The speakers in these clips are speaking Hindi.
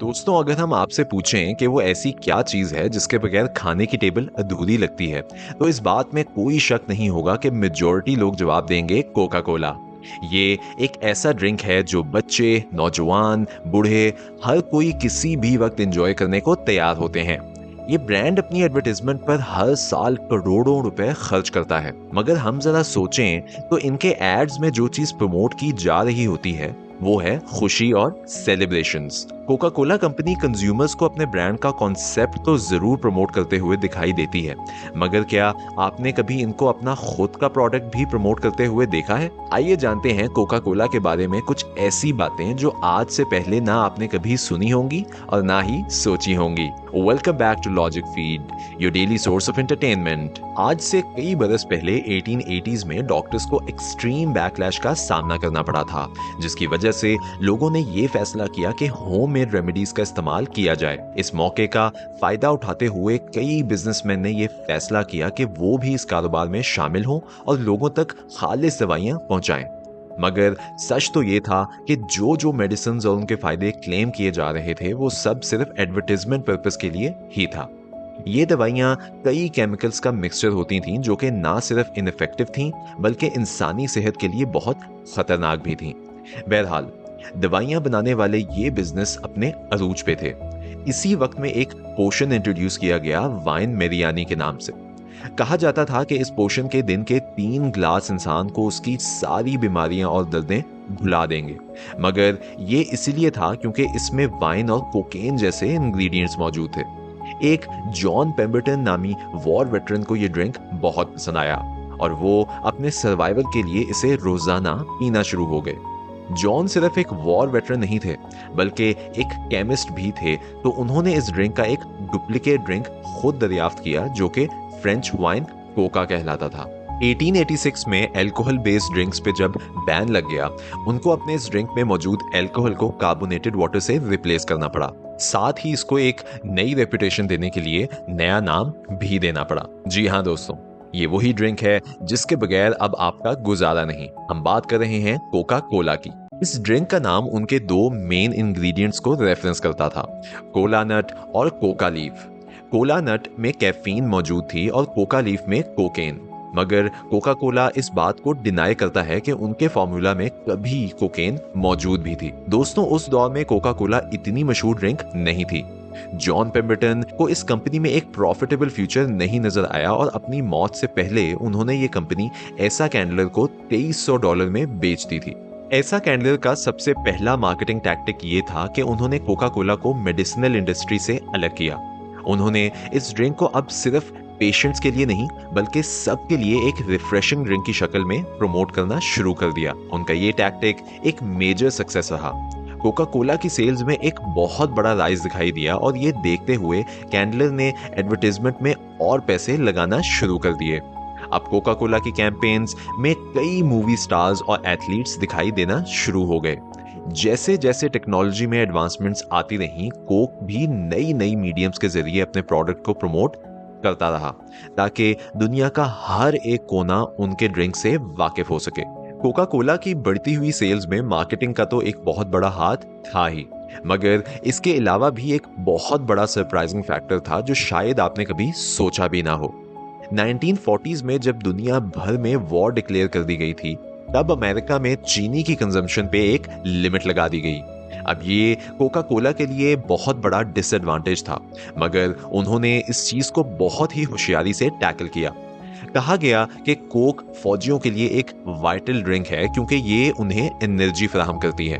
दोस्तों, अगर हम आपसे पूछें कि वो ऐसी क्या चीज़ है जिसके बगैर खाने की टेबल अधूरी लगती है, तो इस बात में कोई शक नहीं होगा कि मेजॉरिटी लोग जवाब देंगे कोका कोला। ये एक ऐसा ड्रिंक है जो बच्चे, नौजवान, बूढ़े, हर कोई किसी भी वक्त एंजॉय करने को तैयार होते हैं। ये ब्रांड अपनी एडवर्टाइजमेंट पर हर साल करोड़ों रुपए खर्च करता है, मगर हम जरा सोचें तो इनके एड्स में जो चीज प्रमोट की जा रही होती है वो है खुशी और celebrations. Coca Cola company consumers को अपने ब्रांड का कॉन्सेप्ट तो जरूर प्रमोट करते हुए दिखाई देती है, मगर क्या आपने कभी इनको अपना खुद का प्रोडक्ट भी प्रमोट करते हुए देखा है? आइए जानते हैं कोका कोला के बारे में कुछ ऐसी बातें जो आज से पहले ना आपने कभी सुनी होंगी और ना ही सोची होंगी। Welcome back to Logic Feed, your daily source of entertainment. आज से कई बरस पहले 1880s में डॉक्टर्स को एक्सट्रीम बैकलैश का सामना करना पड़ा था, जिसकी वजह से लोगों ने ये फैसला किया कि होम मेड रेमेडीज का इस्तेमाल किया जाए। इस मौके का फायदा उठाते हुए कई बिजनेसमैन ने यह फैसला किया कि वो भी इस कारोबार में शामिल हों और लोगों तक खालिस दवाइयां पहुंचाएं। मगर सच तो ये था कि जो मेडिसिन और उनके फायदे क्लेम किए जा रहे थे वो सब सिर्फ एडवर्टाइजमेंट पर्पस के लिए ही था। ये दवाइयां कई केमिकल्स का मिक्सचर होती थीं जो कि ना सिर्फ इनफेक्टिव थीं बल्कि इंसानी सेहत के लिए बहुत खतरनाक भी थीं। बहरहाल, दवाइयां बनाने वाले ये बिजनेस अपने अरूज पे थे। इसी वक्त में एक पोशन इंट्रोड्यूस किया गया वाइन मेरियानी के नाम से। कहा जाता था कि इस पोशन के दिन के 3 ग्लास इंसान को उसकी सारी बीमारियां और दर्दें भुला देंगे, मगर ये इसलिए था क्योंकि इसमें वाइन और कोकेन जैसे इंग्रेडिएंट्स मौजूद थे। एक जॉन पेम्बरटन नामी वॉर वेटरन को ये ड्रिंक बहुत पसंद आया और वो अपने सर्वाइवल के लिए इसे रोजाना पीना शुरू हो गए। जॉन सिर्फ एक वॉर वेटरन नहीं थे बल्कि एक केमिस्ट भी थे, तो उन्होंने इस ड्रिंक का एक डुप्लीकेट ड्रिंक खुद दरियाफ्त किया जो कि फ्रेंच वाइन कोका कहलाता था। 1886 में अल्कोहल बेस्ड ड्रिंक्स पे जब बैन लग गया, उनको अपने इस ड्रिंक में मौजूद अल्कोहल को कार्बोनेटेड वाटर से रिप्लेस करना पड़ा। साथ ही इसको एक नई रेपुटेशन देने के लिए नया नाम भी देना पड़ा। जी हाँ दोस्तों, ये वही ड्रिंक है जिसके बगैर अब आपका गुजारा नहीं। हम बात कर रहे हैं कोका कोला की। इस ड्रिंक का नाम उनके 2 मेन इंग्रेडिएंट्स को रेफरेंस करता था, कोला नट और कोका लीफ। कोला नट में कैफीन मौजूद थी और कोका लीफ में कोकेन, मगर कोका कोला इस बात को डिनाई करता है कि उनके फॉर्मूला में कभी कोकेन मौजूद भी थी। दोस्तों, उस दौर में कोका कोला इतनी मशहूर ड्रिंक नहीं थी। जॉन पेम्बरटन को इस कंपनी में एक प्रॉफिटेबल फ्यूचर नहीं नजर आया और अपनी मौत से पहले उन्होंने ये कंपनी ऐसा कैंडलर को $2300 में बेच दी थी। ऐसा कैंडलर का सबसे पहला मार्केटिंग टैक्टिक ये था कि उन्होंने कोका कोला को मेडिसिनल इंडस्ट्री से अलग किया। उन्होंने इस ड्रिंक को अब सिर्फ पेशेंट्स के लिए नहीं बल्कि सबके लिए एक रिफ्रेशिंग ड्रिंक की शक्ल में प्रमोट करना शुरू कर दिया। उनका ये टैक्टिक एक मेजर सक्सेस रहा। कोका कोला की सेल्स में एक बहुत बड़ा राइज दिखाई दिया और ये देखते हुए कैंडलर ने एडवर्टाइजमेंट में और पैसे लगाना शुरू कर दिए। अब कोका कोला की कैंपेन्स में कई मूवी स्टार्स और एथलीट्स दिखाई देना शुरू हो गए। जैसे जैसे टेक्नोलॉजी में एडवांसमेंट्स आती रहीं, कोक भी नई नई मीडियम्स के जरिए अपने प्रोडक्ट को प्रमोट करता रहा ताकि दुनिया का हर एक कोना उनके ड्रिंक से वाकिफ हो सके। कोका कोला की बढ़ती हुई सेल्स में मार्केटिंग का तो एक बहुत बड़ा हाथ था ही, मगर इसके अलावा भी एक बहुत बड़ा सरप्राइजिंग फैक्टर था जो शायद आपने कभी सोचा भी ना हो। 1940s में जब दुनिया भर में वॉर डिक्लेयर कर दी गई थी, तब अमेरिका में चीनी की कंजम्पशन पे एक लिमिट लगा दी गई। अब ये कोका कोला के लिए बहुत बड़ा डिसएडवांटेज था, मगर उन्होंने इस चीज को बहुत ही होशियारी से टैकल किया। कहा गया कि कोक फौजियों के लिए एक वाइटल ड्रिंक है क्योंकि ये उन्हें एनर्जी फराहम करती है।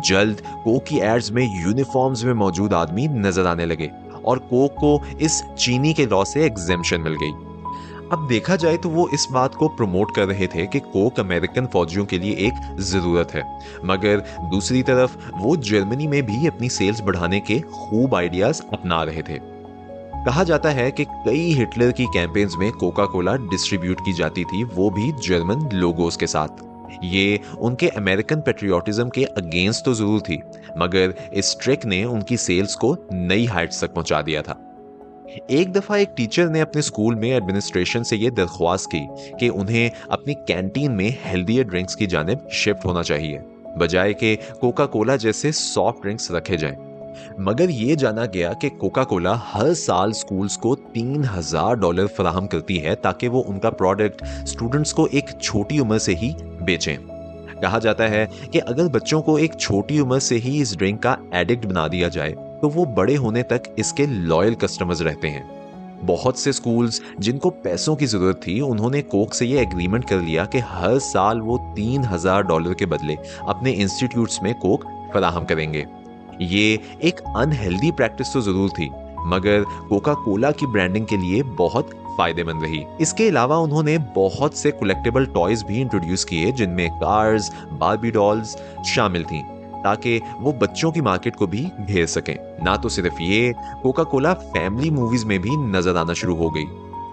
जल्द कोक की एड्स में यूनिफॉर्म्स में मौजूद आदमी नजर आने लगे और कोक को इस चीनी के लॉ से एग्जेम्पशन मिल गई। अब देखा जाए तो वो इस बात को प्रमोट कर रहे थे कि कोक अमेरिकन फौजियों के लिए एक जरूरत है, मगर दूसरी तरफ वो जर्मनी में भी अपनी सेल्स बढ़ाने के खूब आइडियाज अपना रहे थे। कहा जाता है कि कई हिटलर की कैंपेन्स में कोका कोला डिस्ट्रीब्यूट की जाती थी, वो भी जर्मन लोगोस के साथ। ये उनके अमेरिकन पेट्रियोटिज्म के अगेंस्ट तो जरूर थी, मगर इस ट्रिक ने उनकी सेल्स को नई हाइट्स तक पहुंचा दिया था। एक दफा एक टीचर ने अपने स्कूल में एडमिनिस्ट्रेशन से यह दरख्वास्त की कि उन्हें अपनी कैंटीन में हेल्दियर ड्रिंक्स की जानिब शिफ्ट होना चाहिए, बजाय कि कोका कोला जैसे सॉफ्ट ड्रिंक्स रखे जाएं। मगर ये जाना गया कि कोका कोला हर साल स्कूल्स को $3000 फराहम करती है ताकि वो उनका प्रोडक्ट स्टूडेंट्स को एक छोटी उम्र से ही बेचें। कहा जाता है कि अगर बच्चों को एक छोटी उम्र से ही इस ड्रिंक का एडिक्ट बना दिया जाए तो वो बड़े होने तक इसके लॉयल कस्टमर्स रहते हैं। बहुत से स्कूल्स जिनको पैसों की जरूरत थी, उन्होंने कोक से ये एग्रीमेंट कर लिया कि हर साल वो $3000 के बदले अपने इंस्टीट्यूट्स में कोक फराहम करेंगे। ये एक अनहेल्दी प्रैक्टिस तो जरूर थी, मगर कोका कोला की ब्रांडिंग के लिए बहुत फायदेमंद रही। इसके अलावा उन्होंने बहुत से कलेक्टेबल टॉयज भी इंट्रोड्यूस किए जिनमें कार्स, बार्बी डॉल्स शामिल थीं, ताकि वो बच्चों की मार्केट को भी घेर सकें। ना तो सिर्फ ये, कोका कोला फैमिली मूवीज में भी नजर आना शुरू हो गई।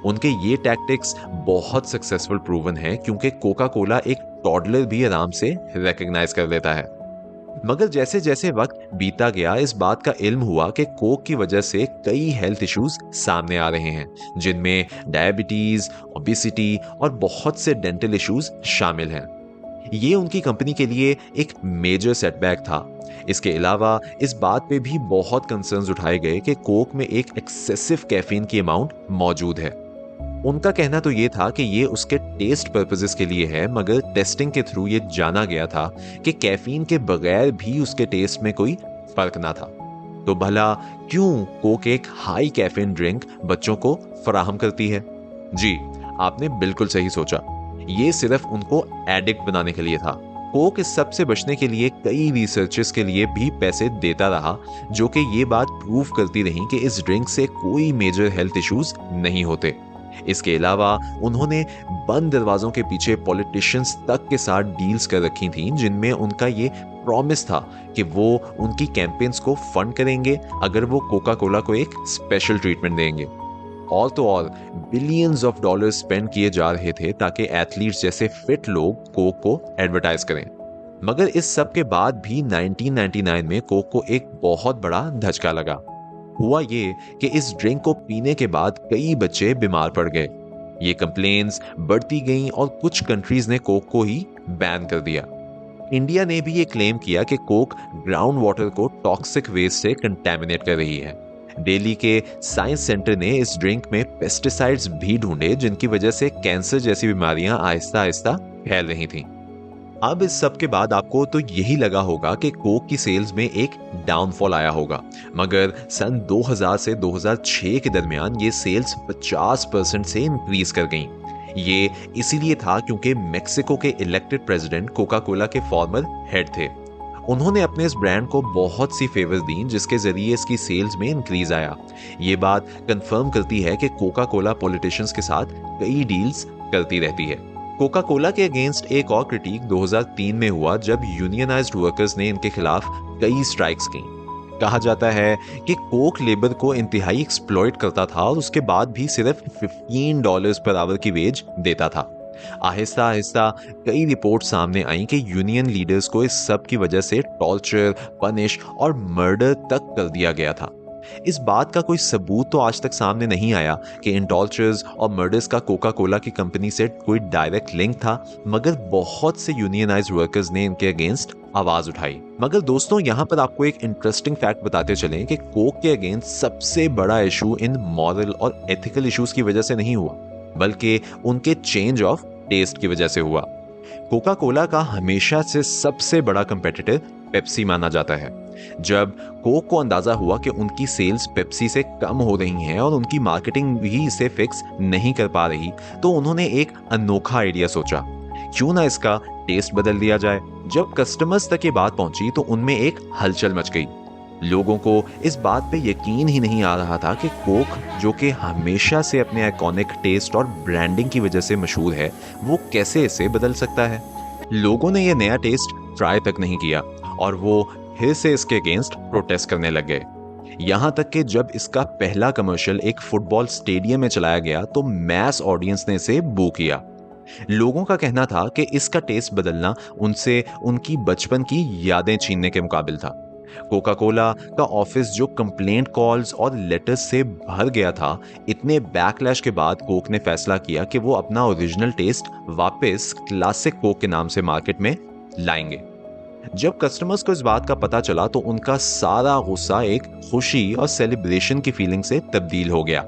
उनके ये टैक्टिक्स बहुत सक्सेसफुल प्रूवन है क्योंकि कोका कोला एक टॉडलर भी आराम से रिकॉग्नाइज कर लेता है। मगर जैसे जैसे वक्त बीता गया, इस बात का इल्म हुआ कि कोक की वजह से कई हेल्थ इश्यूज सामने आ रहे हैं, जिनमें डायबिटीज, ओबेसिटी और बहुत से डेंटल इश्यूज शामिल हैं। ये उनकी कंपनी के लिए एक मेजर सेटबैक था। इसके अलावा इस बात पे भी बहुत कंसर्न्स उठाए गए कि कोक में एक एक्सेसिव कैफीन की अमाउंट मौजूद है। उनका कहना तो ये था कि ये उसके टेस्ट पर्पसेस के लिए है, मगर टेस्टिंग के थ्रू ये जाना गया था कि कैफीन के बगैर भी उसके टेस्ट में कोई फर्क ना था। तो भला क्यों कोक एक हाई कैफीन ड्रिंक बच्चों को फराहम करती है? जी, आपने बिल्कुल सही सोचा। ये सिर्फ उनको एडिक्ट बनाने के लिए था। कोक इस सब से बचने के लिए कई रिसर्चेस के लिए भी पैसे देता रहा, जो कि ये बात प्रूव करती रही कि इस ड्रिंक से कोई मेजर हेल्थ इश्यूज नहीं होते। इसके अलावा उन्होंने बंद दरवाजों के पीछे पॉलिटिशियंस तक के साथ डील्स कर रखी थी, जिनमें उनका ये प्रॉमिस था कि वो उनकी कैंपेन्स को फंड करेंगे अगर वो कोका कोला को एक स्पेशल ट्रीटमेंट देंगे। ऑल तो all billions of dollars spend किए जा रहे थे ताकि एथलीट्स जैसे फिट लोग कोक को एडवर्टाइज करें। मगर इस सब के बाद भी 1999 में कोक को एक बहुत बड़ा धचका लगा। हुआ ये कि इस ड्रिंक को पीने के बाद कई बच्चे बीमार पड़ गए। ये कंप्लेंट्स बढ़ती गईं और कुछ कंट्रीज ने कोक को ही बैन कर दिया। इंडिया ने भी ये क्लेम किया कि कोक ग्राउंड वाटर को टॉक्सिक वेस्ट से कंटेमिनेट कर रही है। दिल्ली के साइंस सेंटर ने इस ड्रिंक में पेस्टिसाइड्स भी ढूंढे, जिनकी वजह से कैंसर जैसी बीमारियां आहिस्ता आहिस्ता फैल रही थीं। अब इस सब के बाद आपको तो यही लगा होगा कि कोक की सेल्स में एक डाउनफॉल आया होगा, मगर सन 2000 से 2006 के दरमियान ये सेल्स 50% से इंक्रीज कर गईं। ये इसीलिए था क्योंकि मेक्सिको के इलेक्टेड प्रेसिडेंट कोका कोला के फॉर्मर हेड थे। उन्होंने अपने इस ब्रांड को बहुत सी फेवर दी, जिसके जरिए इसकी सेल्स में इंक्रीज आया। ये बात कंफर्म करती है कि कोका कोला पॉलिटिशियंस के साथ कई डील्स करती रहती है। कोका कोला के अगेंस्ट एक और क्रिटिक 2003 में हुआ, जब यूनियनाइज्ड वर्कर्स ने इनके खिलाफ कई स्ट्राइक्स की। कहा जाता है कि कोक लेबर को इंतहाई एक्सप्लॉइट करता था और उसके बाद भी सिर्फ $15 पर आवर की वेज देता था। आहिस्ता आहिस्ता कई रिपोर्ट सामने आई कि यूनियन लीडर्स को इस सब की वजह से टॉर्चर, पनिश और मर्डर तक कर दिया गया था। इस बात का कोई सबूत तो आज तक सामने नहीं आया कि इन टॉर्चर्स और मर्डर्स का कोका कोला की कंपनी से कोई डायरेक्ट लिंक था, मगर बहुत से यूनियनाइज्ड वर्कर्स ने इनके अगेंस्ट आवाज उठाई। मगर दोस्तों, यहाँ पर आपको एक इंटरेस्टिंग फैक्ट बताते चलें कि कोक के अगेंस्ट सबसे बड़ा इशू इन मॉरल और एथिकल इश्यूज की वजह से नहीं हुआ, बल्कि उनके चेंज ऑफ टेस्ट की वजह से हुआ। कोका कोला का हमेशा से सबसे बड़ा कंपेटिटर पेप्सी माना जाता है। जब कोक को अंदाजा हुआ कि उनकी सेल्स पेप्सी से कम हो रही हैं और उनकी मार्केटिंग भी इसे फिक्स नहीं कर पा रही, तो उन्होंने एक अनोखा आइडिया सोचा, क्यों ना इसका टेस्ट बदल दिया जाए। जब कस्टमर्स तक ये बात पहुंची तो उनमें एक हलचल मच गई। लोगों को इस बात पे यकीन ही नहीं आ रहा था कि कोक, जो कि हमेशा से अपने आइकॉनिक टेस्ट और ब्रांडिंग की वजह से मशहूर है, वो कैसे इसे बदल सकता है। लोगों ने ये नया टेस्ट ट्राई तक नहीं किया और वो फिर से इसके अगेंस्ट प्रोटेस्ट करने लग गए। यहां तक कि जब इसका पहला कमर्शियल एक फुटबॉल स्टेडियम में चलाया गया तो मैस ऑडियंस ने इसे बू किया। लोगों का कहना था कि इसका टेस्ट बदलना उनसे उनकी बचपन की यादें छीनने के मुकाबिल था। कोका कोला का ऑफिस जो कंप्लेंट कॉल्स और लेटर्स से भर गया था, इतने बैकलैश के बाद कोक ने फैसला किया कि वो अपना ओरिजिनल टेस्ट वापस क्लासिक कोक के नाम से मार्केट में लाएंगे। जब कस्टमर्स को इस बात का पता चला तो उनका सारा गुस्सा एक खुशी और सेलिब्रेशन की फीलिंग से तब्दील हो गया,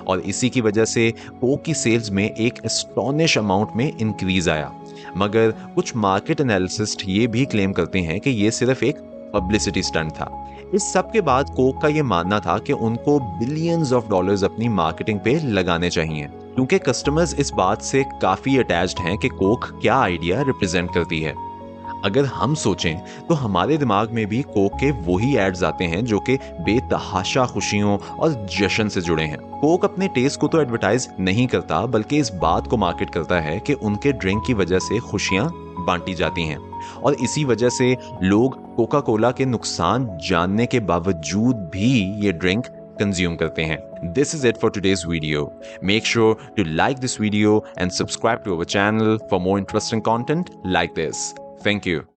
और इसी की वजह से कोक की सेल्स में एक एस्टोनिश अमाउंट में इंक्रीज आया। मगर कुछ मार्केट एनालिसिस्ट ये भी क्लेम करते हैं कि ये सिर्फ एक पब्लिसिटी स्टंट था। इस सब के बाद कोक का ये मानना था कि उनको बिलियंस ऑफ डॉलर्स अपनी मार्केटिंग पे लगाने चाहिए, क्योंकि कस्टमर्स इस बात से काफी अटैच्ड हैं कि कोक क्या आइडिया रिप्रेजेंट करती है। अगर हम सोचें तो हमारे दिमाग में भी कोक के वही एड्स आते हैं जो कि बेतहाशा खुशियों और जश्न से जुड़े हैं। कोक अपने टेस्ट को तो एडवर्टाइज नहीं करता, बल्कि इस बात को मार्केट करता है कि उनके ड्रिंक की वजह से खुशियां बांटी जाती हैं, और इसी वजह से लोग कोका कोला के नुकसान जानने के बावजूद भी ये ड्रिंक कंज्यूम करते हैं। This is it for today's video. Make sure to like this video and subscribe to our channel for more interesting content like this. Thank you.